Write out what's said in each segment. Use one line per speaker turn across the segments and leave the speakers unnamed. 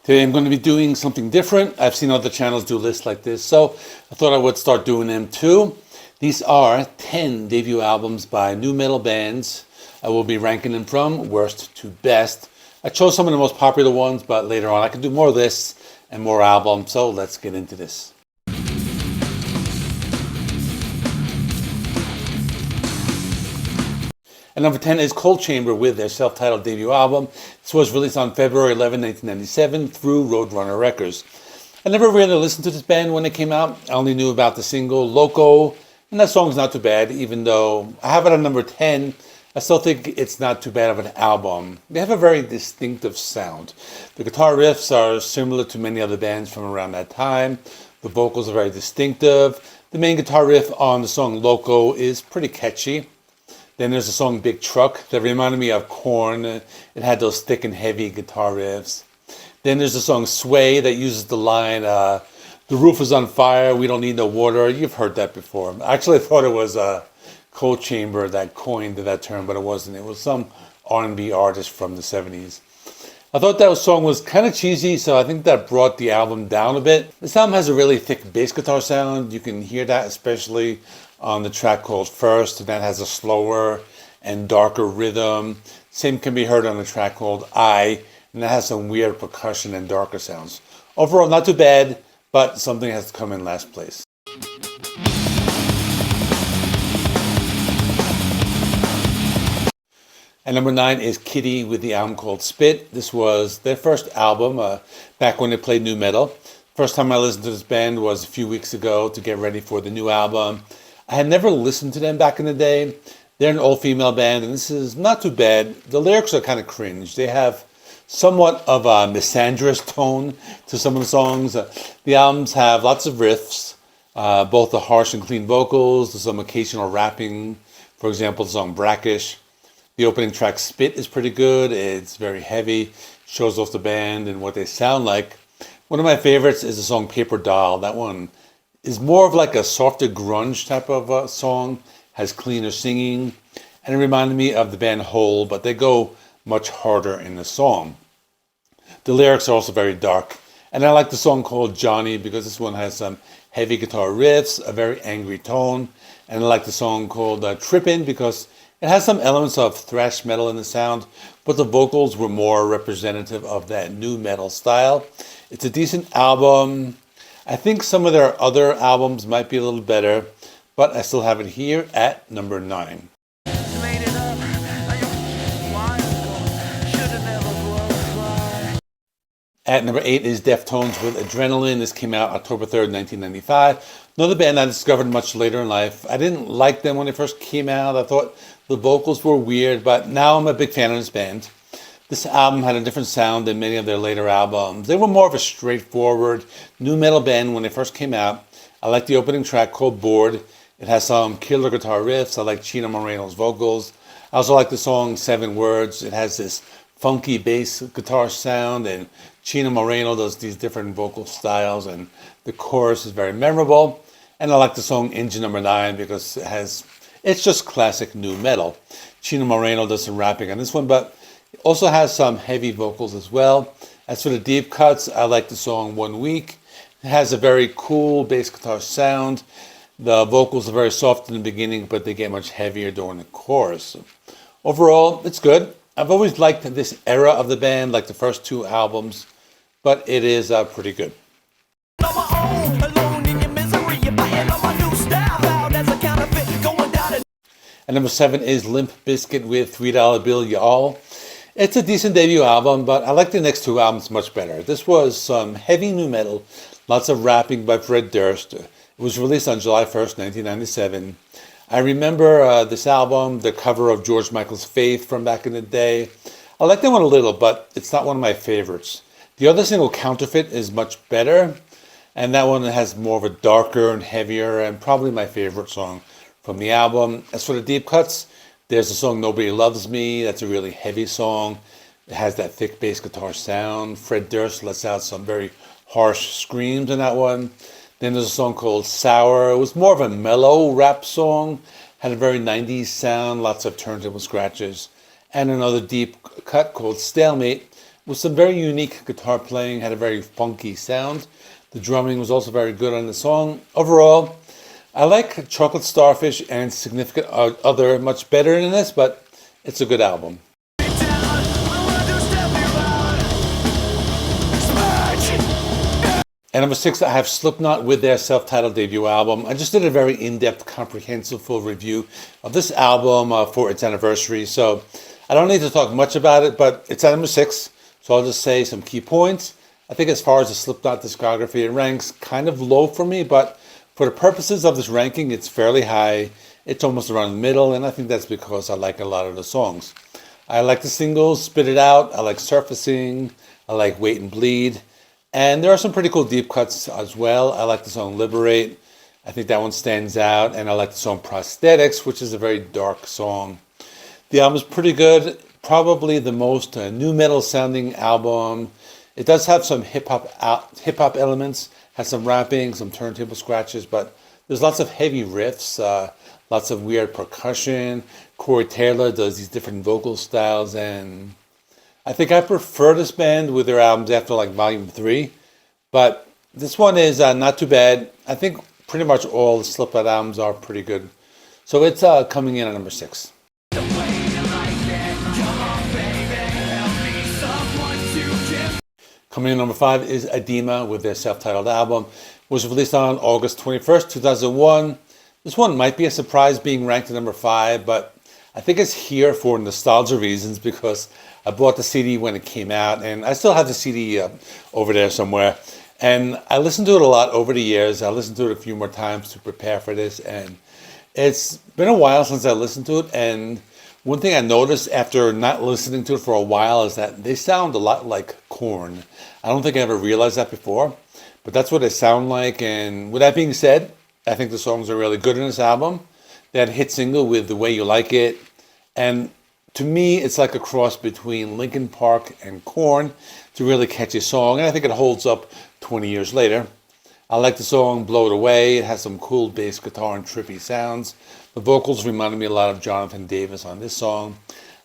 Today I'm going to be doing something different. I've seen other channels do lists like this, so I thought I would start doing them too. These are 10 debut albums by nu metal bands. I will be ranking them from worst to best. I chose some of the most popular ones, but later on I can do more lists and more albums, so let's get into this. And number 10 is Cold Chamber with their self-titled debut album. This was released on February 11, 1997 through Roadrunner Records. I never really listened to this band when it came out. I only knew about the single Loco, and that song's not too bad. Even though I have it on number 10, I still think it's not too bad of an album. They have a very distinctive sound. The guitar riffs are similar to many other bands from around that time. The vocals are very distinctive. The main guitar riff on the song Loco is pretty catchy. Then there's the song Big Truck that reminded me of Korn. It had those thick and heavy guitar riffs. Then there's the song Sway that uses the line, the roof is on fire, we don't need no water. You've heard that before. Actually, I thought it was Cold Chamber that coined that term, but it wasn't. It was some R&B artist from the 70s. I thought that song was kind of cheesy, so I think that brought the album down a bit. This album has a really thick bass guitar sound. You can hear that especially on the track called First, and that has a slower and darker rhythm. Same can be heard on the track called I, and that has some weird percussion and darker sounds. Overall, not too bad, but something has to come in last place. And number 9 is Kittie with the album called Spit. This was their first album back when they played nu metal. First time I listened to this band was a few weeks ago to get ready for the new album. I had never listened to them back in the day. They're an all-female band, and this is not too bad. The lyrics are kind of cringe. They have somewhat of a misandrous tone to some of the songs. The albums have lots of riffs, both the harsh and clean vocals, some occasional rapping. For example, the song Brackish. The opening track Spit is pretty good. It's very heavy, shows off the band and what they sound like. One of my favorites is the song Paper Doll. That one is more of like a softer grunge type of song, has cleaner singing, and it reminded me of the band Hole, but they go much harder in the song. The lyrics are also very dark, and I like the song called Johnny because this one has some heavy guitar riffs, a very angry tone, and I like the song called Trippin' because it has some elements of thrash metal in the sound, but the vocals were more representative of that nu metal style. It's a decent album. I think some of their other albums might be a little better, but I still have it here at number 9. At number 8 is Deftones with Adrenaline. This came out October 3rd, 1995. Another band I discovered much later in life. I didn't like them when they first came out. I thought the vocals were weird, but now I'm a big fan of this band. This album had a different sound than many of their later albums. They were more of a straightforward nu metal band when they first came out. I like the opening track called Bored. It has some killer guitar riffs. I like Chino Moreno's vocals. I also like the song 7 Words. It has this funky bass guitar sound, and Chino Moreno does these different vocal styles, and the chorus is very memorable. And I like the song Engine Number 9 because it's just classic nu metal. Chino Moreno does some rapping on this one, but it also has some heavy vocals as well. As for the deep cuts, I like the song 1 Week. It has a very cool bass guitar sound. The vocals are very soft in the beginning, but they get much heavier during the chorus. Overall, it's good. I've always liked this era of the band, like the first 2 albums, but it is pretty good. And number 7 is Limp Bizkit with $3 Bill Y'all. It's a decent debut album, but I like the next 2 albums much better. This was some heavy nu metal, lots of rapping by Fred Durst. It was released on July 1st, 1997. I remember this album, the cover of George Michael's Faith from back in the day. I like that one a little, but it's not one of my favorites. The other single, Counterfeit, is much better, and that one has more of a darker and heavier, and probably my favorite song from the album. As for the deep cuts, there's the song Nobody Loves Me. That's a really heavy song. It has that thick bass guitar sound. Fred Durst lets out some very harsh screams in that one. Then there's a song called Sour. It was more of a mellow rap song. Had a very 90s sound, lots of turntable scratches. And another deep cut called Stalemate, with some very unique guitar playing, had a very funky sound. The drumming was also very good on the song. Overall, I like Chocolate Starfish and Significant Other much better than this, but it's a good album. At number 6, I have Slipknot with their self-titled debut album. I just did a very in-depth, comprehensive, full review of this album for its anniversary, so I don't need to talk much about it, but it's at number 6, so I'll just say some key points. I think as far as the Slipknot discography, it ranks kind of low for me, but for the purposes of this ranking, it's fairly high. It's almost around the middle, and I think that's because I like a lot of the songs. I like the singles, Spit It Out, I like Surfacing, I like Wait and Bleed, and there are some pretty cool deep cuts as well. I like the song Liberate. I think that one stands out, and I like the song Prosthetics, which is a very dark song. The album is pretty good, probably the most nu metal sounding album. It does have some hip hop elements, has some rapping, some turntable scratches, but there's lots of heavy riffs, lots of weird percussion. Corey Taylor does these different vocal styles, and I think I prefer this band with their albums after like Volume 3, but this one is not too bad. I think pretty much all the Slipknot albums are pretty good. So it's coming in at number 6. Coming in at number 5 is Adema with their self-titled album. It was released on August 21st, 2001. This one might be a surprise being ranked at number 5, but I think it's here for nostalgia reasons because I bought the CD when it came out, and I still have the CD over there somewhere. And I listened to it a lot over the years. I listened to it a few more times to prepare for this, and it's been a while since I listened to it. And one thing I noticed after not listening to it for a while is that they sound a lot like Korn. I don't think I ever realized that before, but that's what they sound like. And with that being said, I think the songs are really good in this album. They had a hit single with The Way You Like It, and to me, it's like a cross between Linkin Park and Korn. It's a really catchy song, and I think it holds up 20 years later. I like the song Blow It Away. It has some cool bass guitar and trippy sounds. The vocals reminded me a lot of Jonathan Davis on this song.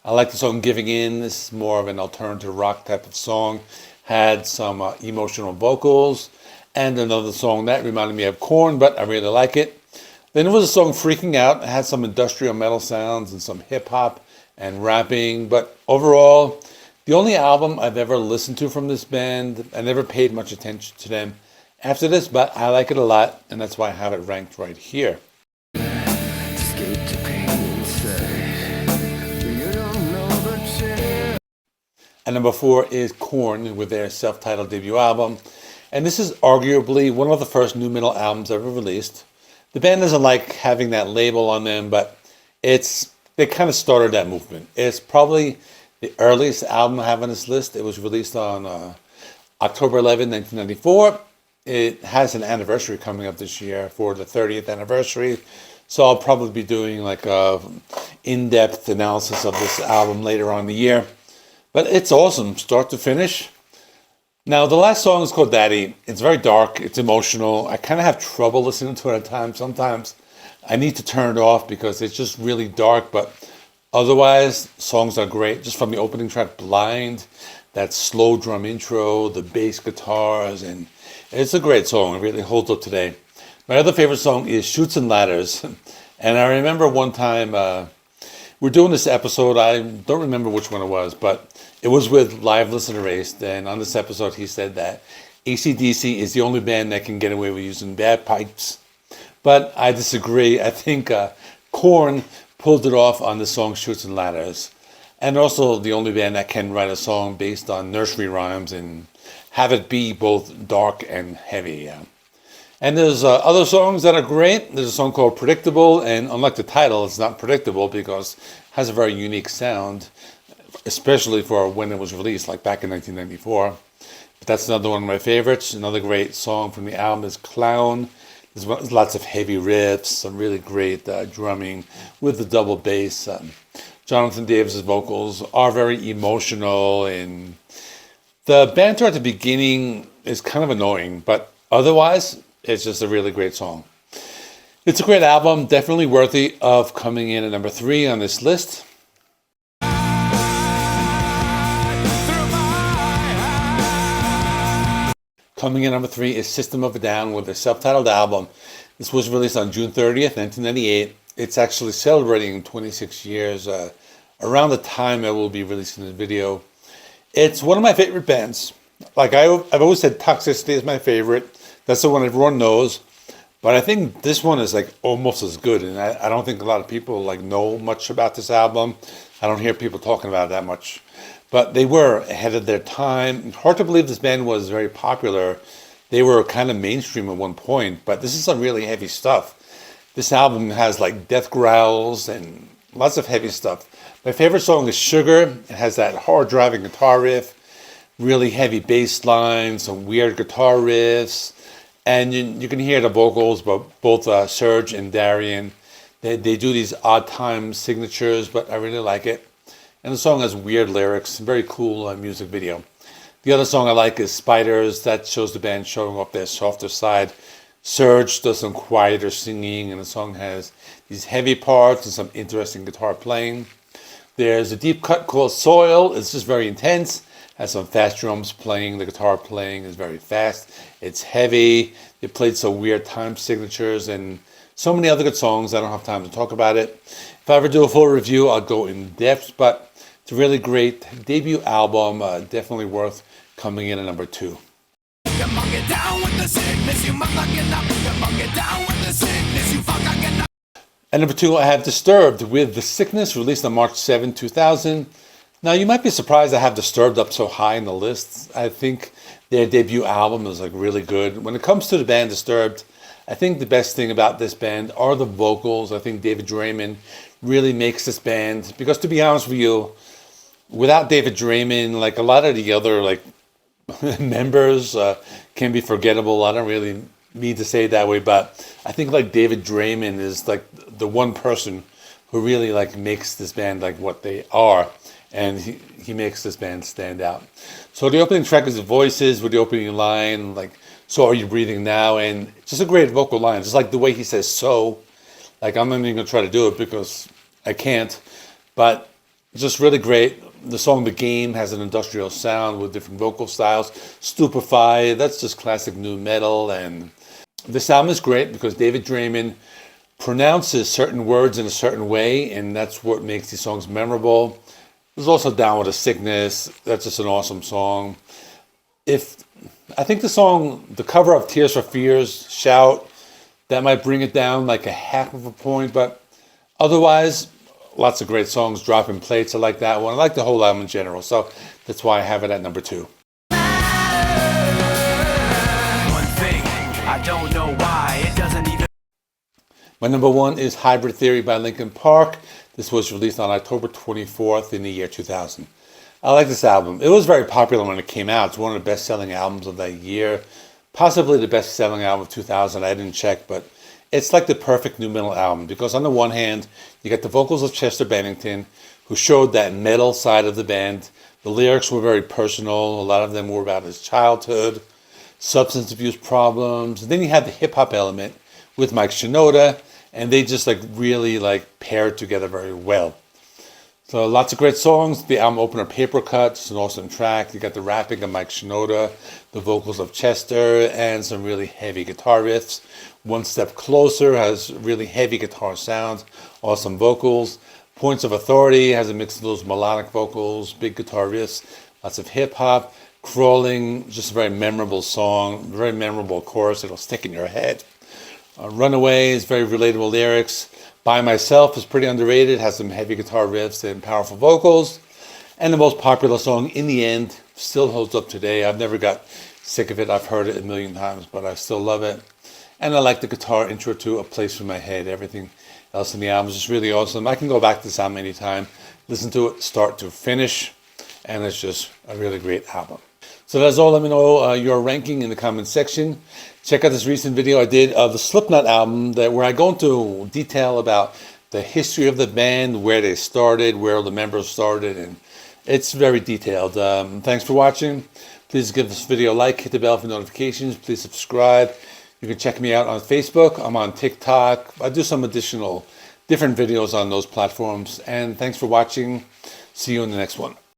I like the song Giving In. This is more of an alternative rock type of song. Had some emotional vocals. And another song that reminded me of Korn, but I really like it. Then there was a song Freaking Out. It had some industrial metal sounds and some hip-hop and rapping, but overall, the only album I've ever listened to from this band, I never paid much attention to them after this, but I like it a lot, and that's why I have it ranked right here. And number 4 is Korn with their self-titled debut album, and this is arguably one of the first nu metal albums ever released. The band doesn't like having that label on them, but they kind of started that movement. It's probably the earliest album I have on this list. It was released on October 11, 1994. It has an anniversary coming up this year for the 30th anniversary. So I'll probably be doing like a in-depth analysis of this album later on in the year. But it's awesome, start to finish. Now, the last song is called Daddy. It's very dark, it's emotional. I kind of have trouble listening to it at times. Sometimes I need to turn it off because it's just really dark, but otherwise, songs are great. Just from the opening track, Blind, that slow drum intro, the bass guitars, and it's a great song. It really holds up today. My other favorite song is Chutes and Ladders. And I remember one time, we're doing this episode, I don't remember which one it was, but it was with Live Listener Race, and on this episode he said that AC/DC is the only band that can get away with using bad pipes. But I disagree. I think Korn pulled it off on the song Chutes and Ladders. And also the only band that can write a song based on nursery rhymes and have it be both dark and heavy. And there's other songs that are great. There's a song called Predictable, and unlike the title, it's not predictable because it has a very unique sound, especially for when it was released, like back in 1994. But that's another one of my favorites. Another great song from the album is Clown. There's lots of heavy riffs, some really great drumming with the double bass. Jonathan Davis's vocals are very emotional, and the banter at the beginning is kind of annoying, but otherwise, it's just a really great song. It's a great album, definitely worthy of coming in at number 3 on this list. Coming in number 3 is System of a Down with their self-titled album. This was released on June 30th, 1998. It's actually celebrating 26 years around the time I will be releasing this video. It's one of my favorite bands. Like I've always said, Toxicity is my favorite. That's the one everyone knows. But I think this one is like almost as good, and I don't think a lot of people like know much about this album. I don't hear people talking about it that much. But they were ahead of their time. Hard to believe this band was very popular. They were kind of mainstream at one point, but this is some really heavy stuff. This album has like death growls and lots of heavy stuff. My favorite song is Sugar. It has that hard driving guitar riff, really heavy bass lines, some weird guitar riffs. And you can hear the vocals, but both Serge and Darian, they do these odd time signatures, but I really like it. And the song has weird lyrics, very cool music video. The other song I like is Spiders. That shows the band showing off their softer side. Serge does some quieter singing, and the song has these heavy parts and some interesting guitar playing. There's a deep cut called Soil. It's just very intense. Has some fast drums playing. The guitar playing is very fast. It's heavy. They played some weird time signatures and so many other good songs. I don't have time to talk about it. If I ever do a full review, I'll go in depth, but it's a really great debut album. Definitely worth coming in at number 2. At number 2, I have Disturbed with The Sickness, released on March 7, 2000. Now, you might be surprised I have Disturbed up so high in the list. I think their debut album is like really good. When it comes to the band Disturbed, I think the best thing about this band are the vocals. I think David Draiman really makes this band, because to be honest with you, without David Draiman, like a lot of the other like members can be forgettable. I don't really mean to say it that way, but I think like David Draiman is like the one person who really like makes this band like what they are. And he makes this band stand out. So the opening track is the Voices with the opening line, like, so are you breathing now? And just a great vocal line. Just like the way he says so. Like, I'm not even going to try to do it because I can't. But just really great. The song The Game has an industrial sound with different vocal styles. Stupefy, that's just classic nu metal. And this album is great because David Draiman pronounces certain words in a certain way. And that's what makes these songs memorable. There's also Down with a Sickness. That's just an awesome song. I think the cover of Tears for Fears, Shout, that might bring it down like a half of a point, but otherwise, lots of great songs. Dropping Plates, I like that one. I like the whole album in general, so that's why I have it at number 2.
One thing, I don't know why it doesn't even.
My number 1 is Hybrid Theory by Linkin Park. This was released on October 24th in the year 2000. I like this album. It was very popular when it came out. It's one of the best-selling albums of that year. Possibly the best-selling album of 2000. I didn't check, but it's like the perfect nu metal album. Because on the one hand, you get the vocals of Chester Bennington, who showed that metal side of the band. The lyrics were very personal. A lot of them were about his childhood, substance abuse problems. And then you have the hip-hop element with Mike Shinoda. And they just like really like paired together very well. So lots of great songs. The album opener, Paper Cut, is an awesome track. You got the rapping of Mike Shinoda, the vocals of Chester, and some really heavy guitar riffs. One Step Closer has really heavy guitar sounds, awesome vocals. Points of Authority has a mix of those melodic vocals, big guitar riffs, lots of hip hop. Crawling, just a very memorable song, very memorable chorus. It'll stick in your head. Runaways, very relatable lyrics. By Myself is pretty underrated, has some heavy guitar riffs and powerful vocals. And the most popular song, In the End, still holds up today. I've never got sick of it. I've heard it a million times, but I still love it. And I like the guitar intro to A Place for My Head. Everything else in the album is just really awesome. I can go back to this album anytime, listen to it start to finish, and it's just a really great album. So that's all. Let me know your ranking in the comment section. Check out this recent video I did of the Slipknot album where I go into detail about the history of the band, where they started, where the members started, and it's very detailed. Thanks for watching. Please give this video a like, hit the bell for notifications. Please subscribe. You can check me out on Facebook. I'm on TikTok. I do some additional different videos on those platforms. And thanks for watching. See you in the next one.